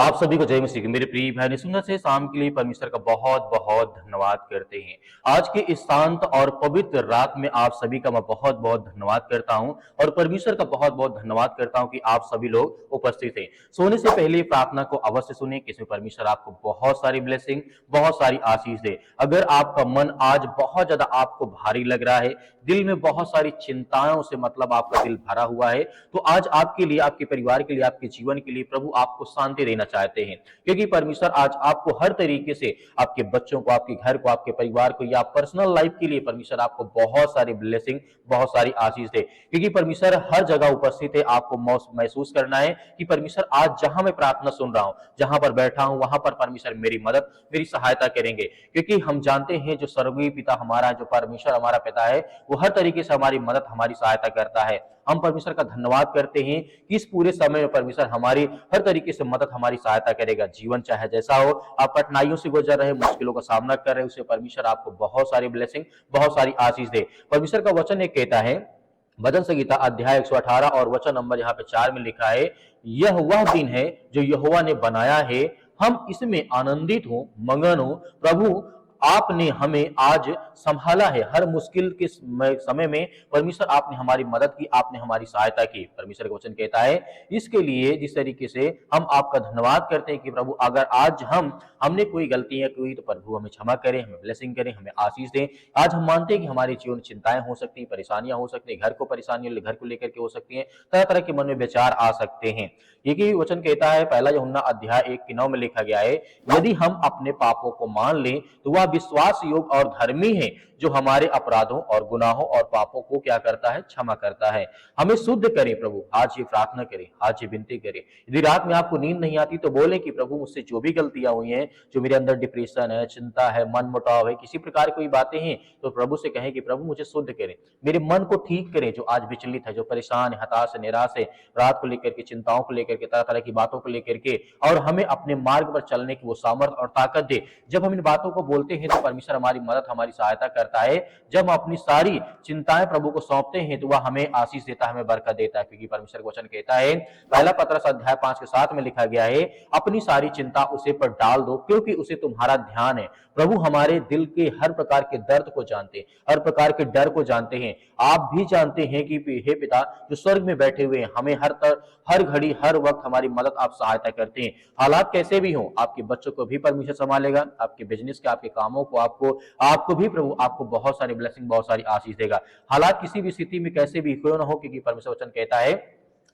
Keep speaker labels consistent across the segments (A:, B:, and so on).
A: आप सभी को जय मसीह की। मेरे प्रिय भाई सुंदर से शाम के लिए परमेश्वर का बहुत बहुत धन्यवाद करते हैं। आज के इस शांत और पवित्र रात में आप सभी का मैं बहुत बहुत धन्यवाद करता हूं और परमेश्वर का बहुत बहुत धन्यवाद करता हूं कि आप सभी लोग उपस्थित हैं। सोने से पहले प्रार्थना को अवश्य सुने कि इसमें परमेश्वर आपको बहुत सारी ब्लेसिंग, बहुत सारी आशीष दे। अगर आपका मन आज बहुत ज्यादा आपको भारी लग रहा है, दिल में बहुत सारी चिंताओं से मतलब आपका दिल भरा हुआ है, तो आज आपके लिए, आपके परिवार के लिए, आपके जीवन के लिए प्रभु आपको शांति देना चाहते हैं। क्योंकि परमेश्वर आज आपको हर तरीके से, आपके बच्चों को, आपके घर को, आपके परिवार को या पर्सनल लाइफ के लिए परमेश्वर आपको बहुत सारी ब्लेसिंग, बहुत सारी आशीष दे। क्योंकि परमेश्वर हर जगह उपस्थित है। आपको महसूस करना है कि परमेश्वर आज जहां मैं प्रार्थना सुन रहा हूं, जहां पर बैठा हूं, वहां पर परमेश्वर मेरी मदद, मेरी सहायता करेंगे। क्योंकि हम जानते हैं जो स्वर्गीय पिता हमारा, जो परमेश्वर हमारा पिता है, वो हर तरीके से हमारी मदद, हमारी सहायता करता है। हम परमेश्वर का धन्यवाद करते हैं कि इस पूरे समय में परमेश्वर हमारी हर तरीके से मदद, हमारी सहायता करेगा। जीवन चाहे जैसा हो, आप कठिनाइयों से गुजर रहे, मुश्किलों का सामना कर रहे, उसे परमेश्वर आपको बहुत सारी ब्लेसिंग, बहुत सारी आशीष दे। परमेश्वर का वचन एक कहता है, भजन संगीता अध्याय 118 और वचन नंबर यहाँ पे 4 में लिखा है, यह वह दिन है जो यहोवा ने बनाया है, हम इसमें आनंदित हो, मगन हो। प्रभु आपने हमें आज संभाला है। हर मुश्किल के समय में परमेश्वर आपने हमारी मदद की, आपने हमारी सहायता की। परमेश्वर का वचन कहता है, इसके लिए जिस तरीके से हम आपका धन्यवाद करते हैं कि प्रभु अगर आज हमने कोई गलतियां की तो प्रभु हमें क्षमा करें, हमें ब्लेसिंग करें, हमें आशीष दें। आज हम मानते हैं कि हमारे जीवन में चिंताएं हो सकती हैं, परेशानियां हो सकती हैं, घर को परेशानियां घर को लेकर के हो सकती हैं, तरह तरह के मन में विचार आ सकते हैं। ये वचन कहता है, पहला यूहन्ना अध्याय 1:9 में लिखा गया है, यदि हम अपने पापों को मान लें तो वह विश्वास योग्य और धर्मी है, जो हमारे अपराधों और गुनाहों और पापों को क्या करता है, क्षमा करता है। हमें शुद्ध करें प्रभु। आज ये प्रार्थना करें, आज ये विनती करें। यदि रात में आपको नींद नहीं आती तो बोले कि प्रभु मुझसे जो भी गलतियां हुई हैं, जो मेरे अंदर डिप्रेशन है, चिंता है, मन मुटाव है, किसी प्रकार की बातें हैं, तो प्रभु से कहें कि प्रभु मुझे शुद्ध करें, मेरे मन को ठीक करें जो आज विचलित है, जो परेशान है, हताश है, निराश है, रात को लेकर के, चिंताओं को लेकर के, तरह तरह की बातों को लेकर के, और हमें अपने मार्ग पर चलने की वो सामर्थ और ताकत दे। जब हम इन बातों को बोलते हैं तो परमेश्वर हमारी मदद, हमारी सहायता करता है। जब हम अपनी सारी चिंताएं प्रभु को सौंपते हैं तो वह हमें आशीष देता है, हमें बरकत देता है। क्योंकि परमेश्वर का वचन कहता है, पहला पत्रस अध्याय 5 के 7 में लिखा गया है, अपनी सारी चिंता उसे पर डाल दो क्योंकि उसे तुम्हारा ध्यान है। प्रभु हमारे दिल के हर प्रकार के दर्द को जानते हैं, हर प्रकार के डर को जानते हैं। आप भी जानते हैं कि हे पिता जो स्वर्ग में बैठे हुए हैं, हमें हर घड़ी, हर वक्त हमारी मदद, आप सहायता करते हैं। हालात कैसे भी हो, आपके बच्चों को भी परमेश्वर संभालेगा, आपके बिजनेस के, आपके कामों को, आपको भी प्रभु आपको बहुत सारी ब्लेसिंग, बहुत सारी आशीष देगा। हालात किसी भी स्थिति में कैसे भी क्यों ना हो, क्योंकि परमेश्वर वचन कहता है,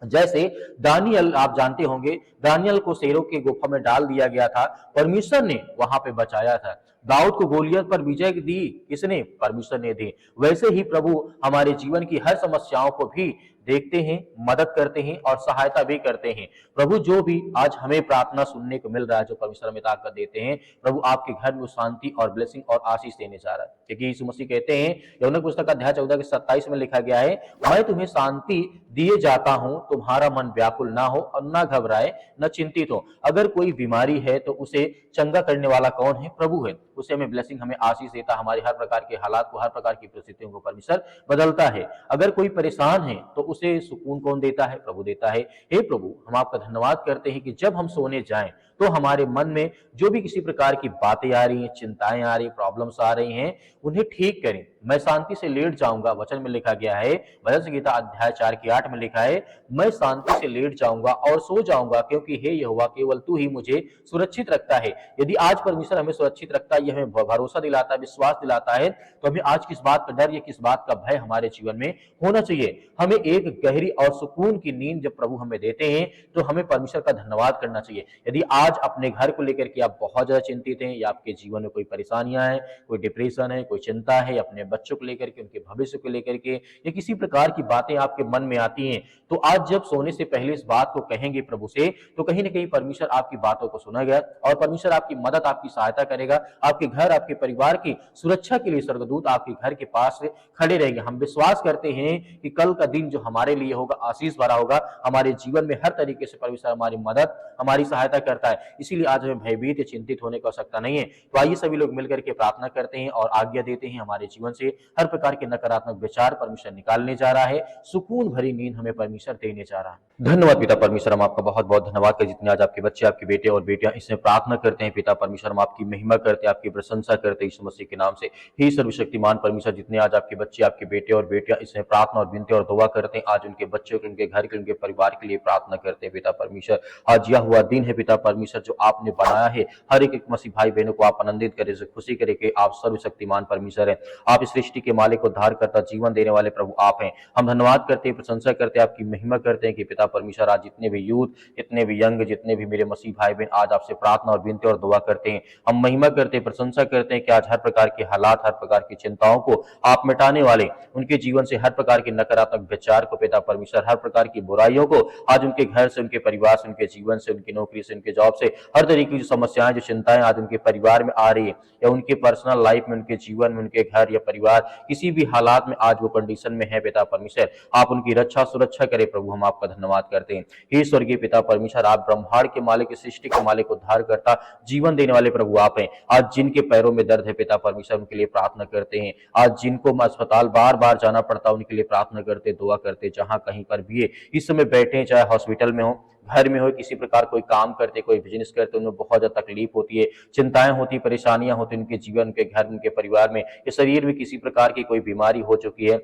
A: जैसे दानियल, आप जानते होंगे, दानियल को शेरों की गुफा में डाल दिया गया था, परमेश्वर ने वहां पे बचाया था। दाऊद को गोलियत पर विजय दी, किसने? परमेश्वर ने दी। वैसे ही प्रभु हमारे जीवन की हर समस्याओं को भी देखते हैं, मदद करते हैं और सहायता भी करते हैं। प्रभु जो भी आज हमें प्रार्थना सुनने को मिल रहा है, जो परमेश्वर हमें ताकत देते हैं, प्रभु आपके घर में शांति और ब्लेसिंग और आशीष देने जा रहा है। क्योंकि यीशु मसीह कहते हैं, यूहन्ना की पुस्तक अध्याय 14 के 27 में लिखा गया है, मैं तुम्हें शांति दिए जाता हूं, तुम्हारा मन व्याकुल ना हो और ना घबराए, न चिंतित हो। अगर कोई बीमारी है तो उसे चंगा करने वाला कौन है? प्रभु है। उसे हमें ब्लेसिंग, हमें आशीष देता, हमारे हर प्रकार के हालात को, हर प्रकार की परिस्थितियों को परमेश्वर बदलता है। अगर कोई परेशान है तो उसे सुकून कौन देता है? प्रभु देता है। हे प्रभु, हम आपका धन्यवाद करते हैं कि जब हम सोने जाएं तो हमारे मन में जो भी किसी प्रकार की बातें आ रही हैं, चिंताएं आ रही, प्रॉब्लम्स आ रही हैं, उन्हें ठीक करें। मैं शांति से लेट जाऊंगा, वचन में लिखा गया है, भजन संगीता अध्याय 4 के 8 में लिखा है, मैं शांति से लेट जाऊंगा और सो जाऊंगा क्योंकि हे यहोवा केवल तू ही मुझे सुरक्षित रखता है। यदि आज परमेश्वर हमें सुरक्षित रखता है, ये हमें भरोसा दिलाता है, विश्वास दिलाता है, तो हमें आज किस बात का डर या किस बात का भय हमारे जीवन में होना चाहिए? हमें एक गहरी और सुकून की नींद जब प्रभु हमें देते हैं तो हमें परमेश्वर का धन्यवाद करना चाहिए। यदि आज अपने घर को लेकर के आप बहुत ज्यादा चिंतित हैं, या आपके जीवन में कोई परेशानियां हैं, कोई डिप्रेशन है, कोई चिंता है, अपने बच्चों को लेकर के, उनके भविष्य को लेकर के, या किसी प्रकार की बातें आपके मन में आती हैं, तो आज जब सोने से पहले इस बात को कहेंगे प्रभु से, तो कहीं ना कहीं परमेश्वर आपकी बातों को सुनेगा और परमेश्वर आपकी मदद, आपकी सहायता करेगा। आपके घर, आपके परिवार की सुरक्षा के लिए स्वर्गदूत आपके घर के पास खड़े रहेंगे। हम विश्वास करते हैं कि कल का दिन जो हमारे लिए होगा, आशीष भरा होगा। हमारे जीवन में हर तरीके से परमेश्वर हमारी मदद, हमारी सहायता करता है। इसीलिए आज हमें भयभीत या चिंतित होने की आवश्यकता नहीं है। तो आइए सभी लोग मिलकर के प्रार्थना करते हैं और आज्ञा देते हैं हमारे जीवन से से हर प्रकार के नकारात्मक विचार परमेश्वर निकालने जा रहा है। सुकून भरी नींद हमें परमेश्वर देने जा रहा है। धन्यवाद पिता परमेश्वर, हम आपका बहुत बहुत धन्यवाद करते जितने आज आपके बच्चे, आपके बेटे और बेटियां इसमें प्रार्थना करते हैं। पिता परमेश्वर, हम आपकी महिमा करते हैं, आपकी प्रशंसा करते हैं यीशु मसीह के नाम से। हे सर्वशक्तिमान परमेश्वर, जितने आज आपके बच्चे, आपके बेटे और बेटियां इसमें प्रार्थना और विनती और दुआ करते हैं, आज उनके बच्चों के, उनके घर के, उनके परिवार के लिए प्रार्थना करते हैं। पिता परमेश्वर, आज यह हुआ दिन है पिता परमेश्वर जो आपने बनाया है, हर एक मसीह भाई बहनों को आप आनंदित करें, खुशी करें कि आप सर्वशक्तिमान परमेश्वर हैं। आप इस सृष्टि के मालिक, उद्धार करता, जीवन देने वाले प्रभु आप हैं। हम धन्यवाद करते हैं, प्रशंसा करते हैं, आपकी महिमा करते हैं कि पिता परमेश्वर आज जितने भी यूथ, जितने भी यंग, जितने भी मेरे मसीह भाई बहन आज आपसे प्रार्थना और विनती और दुआ करते हैं। हम महिमा करते हैं, प्रशंसा करते हैं कि आज हर प्रकार के हालात, हर प्रकार की चिंताओं को आप मिटाने वाले, उनके जीवन से हर प्रकार के नकारात्मक विचार को पिता परमेश्वर, हर प्रकार की बुराइयों को आज उनके घर से, उनके परिवार से, उनके जीवन से, उनकी नौकरी से, उनके जॉब से, हर तरीके की जो समस्याएं, जो चिंताएं आज उनके परिवार में आ रही है या उनके पर्सनल लाइफ में, उनके जीवन में, उनके घर या परिवार किसी भी हालात में आज वो कंडीशन में है पिता परमेश्वर, आप उनकी रक्षा सुरक्षा करें प्रभु। हम आपका धन्यवाद करते हैं। हे स्वर्गीय पिता परमेश्वर, आप ब्रह्मांड के मालिक, सृष्टि के मालिक, उद्धार करता, जीवन देने वाले प्रभु आप हैं। आज जिनके पैरों में दर्द है पिता परमेश्वर, उनके लिए प्रार्थना करते हैं। आज जिनको अस्पताल बार बार जाना पड़ता है, उनके लिए प्रार्थना करते, दुआ करते, जहां कहीं पर भी है इस समय बैठे, चाहे हॉस्पिटल में हो, घर में हो, किसी प्रकार कोई काम करते, कोई बिजनेस करते, उनमें बहुत ज्यादा तकलीफ होती है, चिंताएं होती, परेशानियां होती, उनके जीवन, उनके घर, उनके परिवार में, या शरीर में किसी प्रकार की कोई बीमारी हो चुकी है,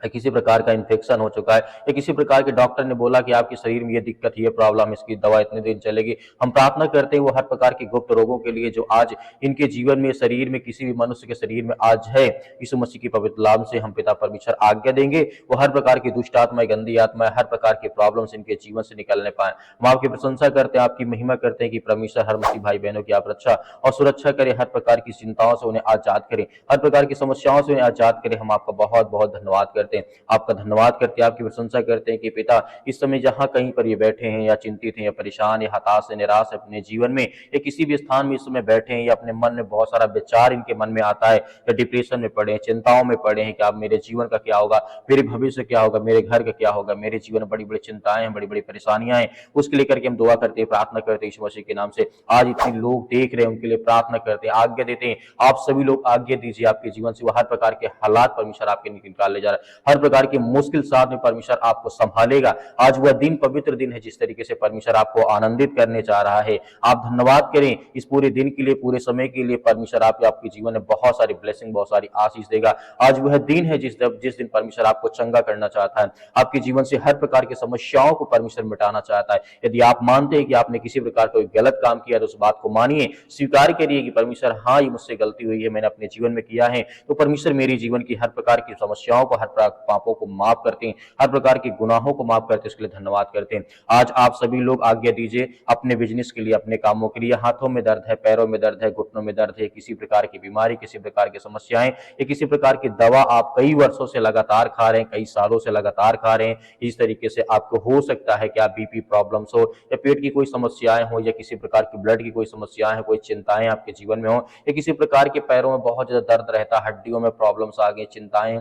A: किसी प्रकार का इन्फेक्शन हो चुका है, या किसी प्रकार के डॉक्टर ने बोला कि आपके शरीर में ये दिक्कत, ये प्रॉब्लम, इसकी दवा इतने दिन चलेगी। हम प्रार्थना करते हैं वो हर प्रकार के गुप्त रोगों के लिए जो आज इनके जीवन में, शरीर में, किसी भी मनुष्य के शरीर में आज है, यीशु मसीह की पवित्र नाम से हम पिता परमेश्वर आज्ञा देंगे, वो हर प्रकार की दुष्ट आत्माएं, गंदी आत्माएं, हर प्रकार के प्रॉब्लम्स इनके जीवन से निकलने पाए। हम आपकी प्रशंसा करते हैं, आपकी महिमा करते हैं कि परमेश्वर हर मसीह भाई बहनों की आप रक्षा और सुरक्षा करें, हर प्रकार की चिंताओं से उन्हें आजाद करें, हर प्रकार की समस्याओं से उन्हें आजाद करें। हम आपका बहुत बहुत धन्यवाद करते हैं, आपका धन्यवाद करते हैं, आपकी प्रशंसा करते हैं कि पिता इस समय जहां कहीं पर ये बैठे हैं, या चिंतित हैं, या परेशान, या हताश, या निराश अपने जीवन में, या किसी भी स्थान में इस समय बैठे हैं, या अपने मन में बहुत सारा विचार इनके मन में आता है, या डिप्रेशन में पड़े हैं, चिंताओं में पड़े हैं कि अब मेरे जीवन का क्या होगा, मेरे भविष्य क्या होगा, मेरे घर का क्या होगा, मेरे जीवन में बड़ी बड़ी चिंताएं हैं, बड़ी बड़ी परेशानियां हैं, उसके लेकर के हम दुआ करते हैं, प्रार्थना करते हैं यीशु मसीह के नाम से। आज इतने लोग देख रहे हैं, उनके लिए प्रार्थना करते हैं, आज्ञा देते हैं, आप सभी लोग आज्ञा दीजिए आपके जीवन से, वो हर प्रकार के हालात परमेश्वर आपके निकाल ले जा रहा है, हर प्रकार के मुश्किल साथ में परमेश्वर आपको संभालेगा। आज वह दिन पवित्र दिन है जिस तरीके से परमेश्वर आपको आनंदित करने जा रहा है। आप धन्यवाद करें इस पूरे दिन के लिए, पूरे समय के लिए। परमेश्वर आपके जीवन में बहुत सारी ब्लेसिंग, बहुत सारी आशीष देगा। आज वह दिन है जिस दिन परमेश्वर आपको चंगा करना चाहता है, आपके जीवन से हर प्रकार की समस्याओं को परमेश्वर मिटाना चाहता है। यदि आप मानते हैं कि आपने किसी प्रकार कोई गलत काम किया तो उस बात को मानिए, स्वीकार करिए कि परमेश्वर हाँ, ये मुझसे गलती हुई है, मैंने अपने जीवन में किया है, तो परमेश्वर मेरे जीवन की हर प्रकार की समस्याओं को, हर पापों को माफ करते हैं, हर प्रकार के गुनाहों को माफ करते हैं, उसके लिए धन्यवाद करते हैं। आज आप सभी लोग आज्ञा दीजिए अपने बिजनेस के लिए, अपने कामों के लिए। हाथों में दर्द है, पैरों में दर्द है, घुटनों में दर्द है, किसी प्रकार की बीमारी, किसी प्रकार की समस्याएं, या किसी प्रकार की दवा आप कई वर्षों से लगातार खा रहे हैं, कई सालों से लगातार खा रहे हैं, इस तरीके से आपको हो सकता है कि आप बीपी प्रॉब्लम्स हो, या पेट की कोई समस्याएं हो, या किसी प्रकार की ब्लड की कोई समस्याएं हो, कोई चिंताएं आपके जीवन में हो, या किसी प्रकार के पैरों में बहुत ज्यादा दर्द रहता, हड्डियों में प्रॉब्लम्स आ गई, चिंताएं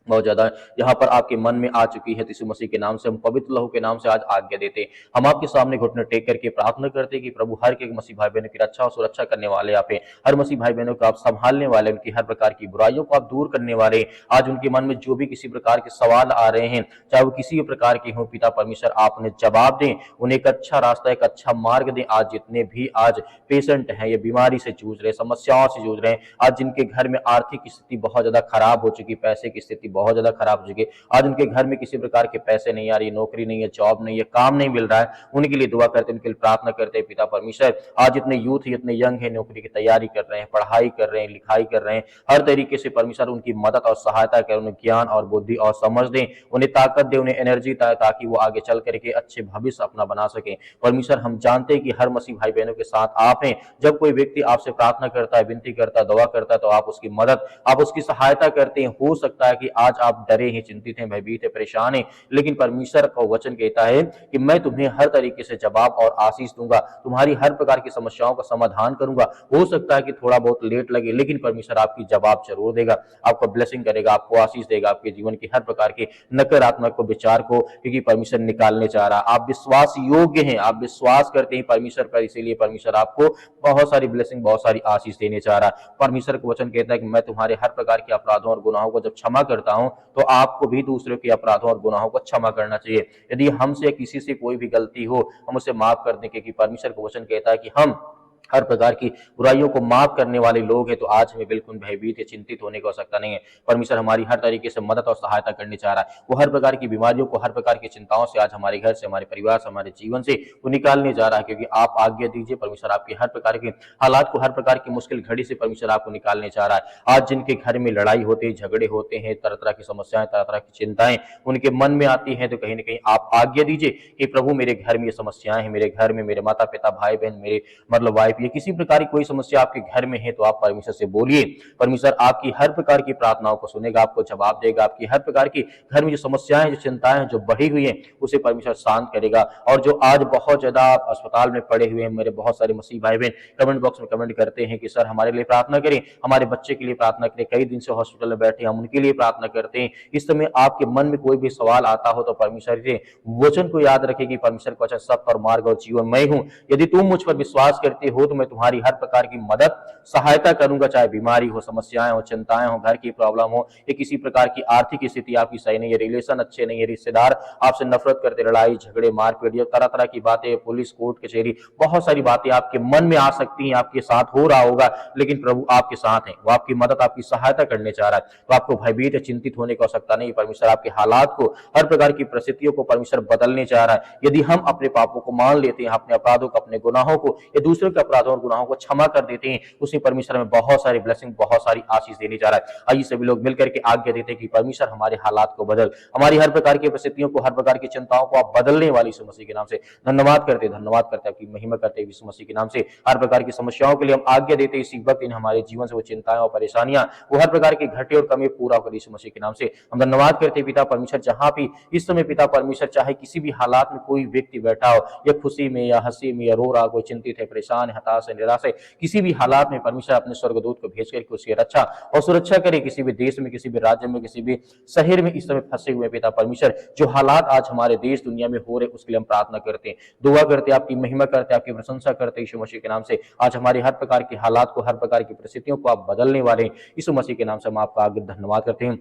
A: बहुत ज्यादा यहाँ पर आपके मन में आ चुकी है, तो यीशु मसीह के नाम से, हम पवित्र लहू के नाम से आज आज्ञा देते हैं। हम आपके सामने घुटने टेक करके प्रार्थना करते हैं कि प्रभु हर एक मसीह भाई बहनों की रक्षा और सुरक्षा करने वाले आप हैं, हर मसीह भाई बहनों को आप संभालने वाले, उनकी हर प्रकार की बुराइयों को आप दूर करने वाले। आज उनके मन में जो भी किसी प्रकार के सवाल आ रहे हैं, चाहे वो किसी भी प्रकार के हों, पिता परमेश्वर आप उन्हें जवाब दें, उन्हें एक अच्छा रास्ता, एक अच्छा मार्ग दें। आज जितने भी आज पेशेंट हैं, ये बीमारी से जूझ रहे, समस्याओं से जूझ रहे हैं, आज जिनके घर में आर्थिक स्थिति बहुत ज्यादा खराब हो चुकी, पैसे की स्थिति बहुत ज्यादा खराब हो चुकी, आज उनके घर में किसी प्रकार के पैसे नहीं आ रही, नौकरी नहीं है, जॉब नहीं है, काम नहीं मिल रहा है, उनके लिए दुआ करते हैं, उनके लिए प्रार्थना करते हैं। पिता परमेश्वर आज इतने यूथ, इतने यंग है, नौकरी की तैयारी कर रहे हैं, पढ़ाई कर रहे हैं, लिखाई कर रहे हैं, हर तरीके से परमेश्वर उनकी मदद और सहायता करें, उन्हें ज्ञान और बुद्धि और समझ दें, उन्हें ताकत दें, उन्हें एनर्जी ताकि वो आगे चल करके अच्छे भविष्य अपना बना सके। परमेश्वर हम जानते हैं कि हर मसीह भाई बहनों के साथ आप हैं। जब कोई व्यक्ति आपसे प्रार्थना करता है, विनती करता है, दुआ करता है, तो आप उसकी मदद, आप उसकी सहायता करते हैं। हो सकता है कि आज आप डरे हैं, चिंतित हैं, भयभीत हैं, परेशान हैं, लेकिन परमेश्वर का वचन कहता है कि मैं तुम्हें हर तरीके से जवाब और आशीष दूंगा, तुम्हारी हर प्रकार की समस्याओं का समाधान करूंगा। हो सकता है कि थोड़ा बहुत लेट लगे, लेकिन परमेश्वर आपकी जवाब जरूर देगा, आपको ब्लेसिंग करेगा, आपको आशीष देगा, आपके जीवन की हर प्रकार के नकारात्मक को, विचार को, क्योंकि परमेश्वर निकालने चाह रहा है। आप विश्वास योग्य हैं, आप विश्वास करते हैं परमेश्वर पर, इसीलिए परमेश्वर आपको बहुत सारी ब्लेसिंग, बहुत सारी आशीष देने चाह रहा है। परमेश्वर का वचन कहता है कि मैं तुम्हारे हर प्रकार के अपराधों और गुनाहों को जब क्षमा करता हूं, तो आपको भी दूसरों के अपराधों और गुनाहों को क्षमा करना चाहिए। यदि हमसे या किसी से कोई भी गलती हो, हम उसे माफ कर दें, क्योंकि परमेश्वर का वचन कहता है कि हम हर प्रकार की बुराइयों को माफ करने वाले लोग हैं। तो आज हमें बिल्कुल भयभीत या चिंतित होने की आवश्यकता नहीं है। परमेश्वर हमारी हर तरीके से मदद और सहायता करनी चाह रहा है। वो हर प्रकार की बीमारियों को, हर प्रकार की चिंताओं से आज हमारे घर से, हमारे परिवार से, हमारे जीवन से वो निकालने जा रहा है, क्योंकि आप आज्ञा दीजिए, परमेश्वर आपकी हर प्रकार के हालात को, हर प्रकार की मुश्किल घड़ी से परमेश्वर आपको निकालने चाह रहा है। आज जिनके घर में लड़ाई होती है, झगड़े होते हैं, तरह तरह की समस्याएं, तरह तरह की चिंताएं उनके मन में आती हैं, तो कहीं ना कहीं आप आज्ञा दीजिए कि प्रभु मेरे घर में ये समस्याएं हैं, मेरे घर में मेरे माता पिता, भाई बहन, मेरे मतलब वाइफ, ये किसी प्रकार की कोई समस्या आपके घर में है, तो आप परमेश्वर से बोलिए। परमेश्वर आपकी हर प्रकार की प्रार्थनाओं को सुनेगा, आपको जवाब देगा। आपकी हर प्रकार की घर में जो समस्याएं, जो चिंताएं जो बढ़ी हुई हैं, उसे परमेश्वर शांत करेगा। और जो आज बहुत ज्यादा अस्पताल में पड़े हुए हैं, मेरे बहुत सारे मसीह भाई बहन कमेंट बॉक्स में कमेंट करते हैं कि सर हमारे लिए प्रार्थना करें, हमारे बच्चे के लिए प्रार्थना करें, कई दिन से हॉस्पिटल में बैठे, हम उनके लिए प्रार्थना करते हैं। इस समय आपके मन में कोई भी सवाल आता हो, तो परमेश्वर के वचन को याद रखें कि परमेश्वर का वचन सत्य और मार्ग और जीवन मैं हूं। यदि तुम मुझ पर विश्वास करते हो, तो मैं तुम्हारी हर प्रकार की मदद, सहायता करूंगा, चाहे बीमारी हो, समस्याएं हो, चिंताएं हो, घर की प्रॉब्लम हो, या किसी प्रकार की आर्थिक स्थिति आपकी सही नहीं है, रिलेशन अच्छे नहीं है, रिश्तेदार आपसे नफरत करते, लड़ाई झगड़े मारपीट, या तरह तरह की बातें, पुलिस कोर्ट कचहरी, बहुत सारी बातें आपके मन में आ सकती हैं, आपके साथ हो रहा होगा, लेकिन प्रभु आपके साथ हैं, वो आपकी मदद, आपकी सहायता करने चाह रहा है। तो आपको भयभीत या चिंतित होने की आवश्यकता नहीं। परमेश्वर आपके हालात को, हर प्रकार की परिस्थितियों को परमेश्वर बदलने चाह रहा है। यदि हम अपने पापों को मान लेते हैं, अपने अपराधों को, अपने गुनाहों को, या दूसरों के अपराधों और गुनाहों को क्षमा कर देते हैं, उसी परमेश्वर में बहुत सारी ब्लेसिंग, बहुत सारी आशीष देने जा रहा है। आइए सभी लोग मिलकर के आज्ञा देते हैं कि परमेश्वर हमारे हालात को बदल, हमारी हर प्रकार की परिस्थितियों को, हर प्रकार की चिंताओं को आप बदलने वाली यीशु मसीह के नाम से धन्यवाद करते, धन्यवाद करते, आपकी महिमा करते यीशु मसीह के नाम से। हर प्रकार की समस्याओं के लिए हम आज्ञा देते इसी वक्त, इन हमारे जीवन से वो चिंताएं और परेशानियां, वो हर प्रकार की घटे और कमी पूरा कर यीशु मसीह के नाम से हम धन्यवाद करते पिता परमेश्वर। जहां भी इस समय पिता परमेश्वर, चाहे किसी भी हालात में कोई व्यक्ति बैठा हो, या खुशी में या हंसी में या रो रहा, कोई चिंतित है, परेशान है, हताश है, निराश है, किसी भी हालात में परमेश्वर अपने स्वर्गदूत को भेज करके उसकी रक्षा और सुरक्षा करे। किसी भी देश में, किसी भी राज्य में, किसी भी शहर में इस समय फंसे हुए पिता परमेश्वर, जो हालात आज हमारे देश दुनिया में हो रहे, उसके लिए हम प्रार्थना करते हैं, दुआ करते, आपकी महिमा करते, आपकी प्रशंसा करते यीशु मसीह के नाम से। आज हमारे हर प्रकार के हालात को, हर प्रकार की परिस्थितियों को आप बदलने वाले यीशु मसीह के नाम से हम आपका आगे धन्यवाद करते हैं,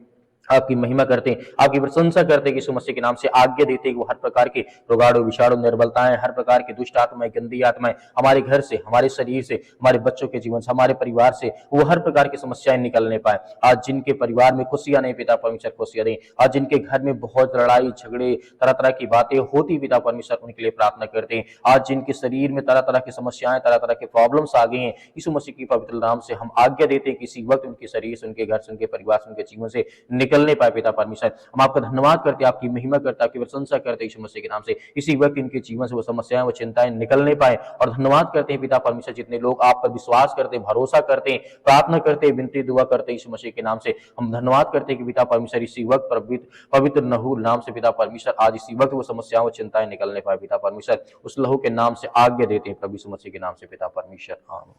A: आपकी महिमा करते हैं, आपकी प्रशंसा करते हैं। यीशु मसीह के नाम से आज्ञा देते हैं कि वो हर प्रकार के रोगाणु, विषाणु, निर्बलताएं, हर प्रकार की दुष्ट आत्माएं, गंदी आत्माएं हमारे घर से, हमारे शरीर से, हमारे बच्चों के जीवन से, हमारे परिवार से वो हर प्रकार की समस्याएं निकलने पाए। आज जिनके परिवार में खुशियां नहीं, पिता परमेश्वर खुशियां दें। आज जिनके घर में बहुत लड़ाई झगड़े, तरह तरह की बातें होती, पिता परमेश्वर उनके लिए प्रार्थना करते हैं। आज जिनके शरीर में तरह तरह की समस्याएं, तरह तरह के प्रॉब्लम्स आ गई हैं, यीशु मसीह की पवित्र नाम से हम आज्ञा देते हैं कि इसी वक्त उनके शरीर से, उनके घर से, उनके परिवार से, उनके जीवन से निकलने पाए। पिता परमेश्वर हम आपका धन्यवाद करते, आपकी महिमा करते, आपकी प्रशंसा करते यीशु मसीह के नाम से। इसी वक्त इनके जीवन से वो समस्याएं, वो चिंताएं निकलने पाए। और धन्यवाद करते हैं पिता परमेश्वर, जितने लोग आप पर विश्वास करते हैं, भरोसा करते हैं, प्रार्थना करते हैं, विनती दुआ करते हैं यीशु मसीह के नाम से, हम धन्यवाद करते हैं कि पिता परमेश्वर इसी वक्त पवित्र लहू नाम से पिता परमेश्वर आज इसी वक्त वो समस्याएं, वो चिंताएं निकलने पाए। पिता परमेश्वर उस लहू के नाम से आज्ञा देते हैं प्रभु यीशु मसीह के नाम से पिता परमेश्वर, आमीन।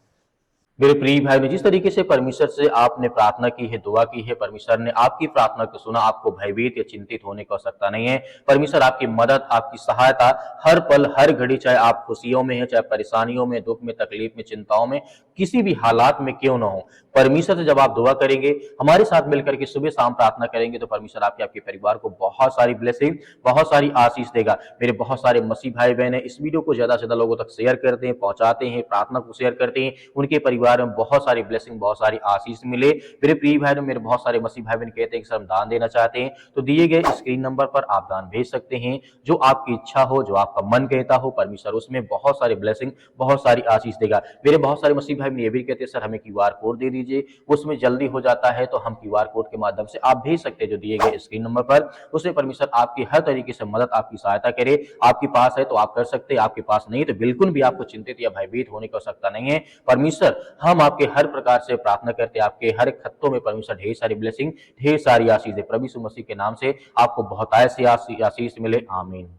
A: मेरे प्रिय भाई ने जिस तरीके से परमेश्वर से आपने प्रार्थना की है, दुआ की है, परमेश्वर ने आपकी प्रार्थना को सुना। आपको भयभीत या चिंतित होने की आवश्यकता नहीं है। परमेश्वर आपकी मदद, आपकी सहायता हर पल, हर घड़ी, चाहे आप खुशियों में है, चाहे परेशानियों में, दुख में, तकलीफ में, चिंताओं में, किसी भी हालात में क्यों ना हो, परमेश्वर से जब आप दुआ करेंगे, हमारे साथ मिलकर के सुबह शाम प्रार्थना करेंगे, तो परमेश्वर आपके परिवार को बहुत सारी ब्लेसिंग, बहुत सारी आशीष देगा। मेरे बहुत सारे मसीह भाई बहन है, इस वीडियो को ज्यादा से ज्यादा लोगों तक शेयर करते हैं, पहुंचाते हैं, प्रार्थना को शेयर करते हैं, उनके परिवार में बहुत सारी ब्लेसिंग, बहुत सारी आशीष मिले। मेरे प्रिय भाई ने, मेरे बहुत सारे मसीह भाई बहन कहते हैं कि सर हम दान देना चाहते हैं, तो दिए गए स्क्रीन नंबर पर आप दान भेज सकते हैं। जो आपकी इच्छा हो, जो आपका मन कहता हो, परमेश्वर उसमें बहुत सारी ब्लेसिंग, बहुत सारी आशीष देगा। मेरे बहुत सारे मसीह भाई ये भी कहते हैं सर हमें क्यूआर कोड दे दीजिए, उसमें जल्दी हो जाता है, तो हम क्यूआर कोड के माध्यम से आप भेज सकते हैं जो दिए गए स्क्रीन नंबर पर। उससे परमेश्वर आपकी हर तरीके से मदद, आपकी सहायता करे। आपके पास है तो आप कर सकते हैं, आपके पास नहीं तो बिल्कुल भी आपको चिंतित या भयभीत होने की आवश्यकता नहीं है। परमेश्वर हम आपके हर प्रकार से प्रार्थना करते हैं, आपके हर खत्तों में परमेश्वर ढेर सारी ब्लेसिंग, ढेर सारी आशीष दे। प्रभु यीशु मसीह के नाम से आपको बहुत ऐसी आशीष मिले। आमीन।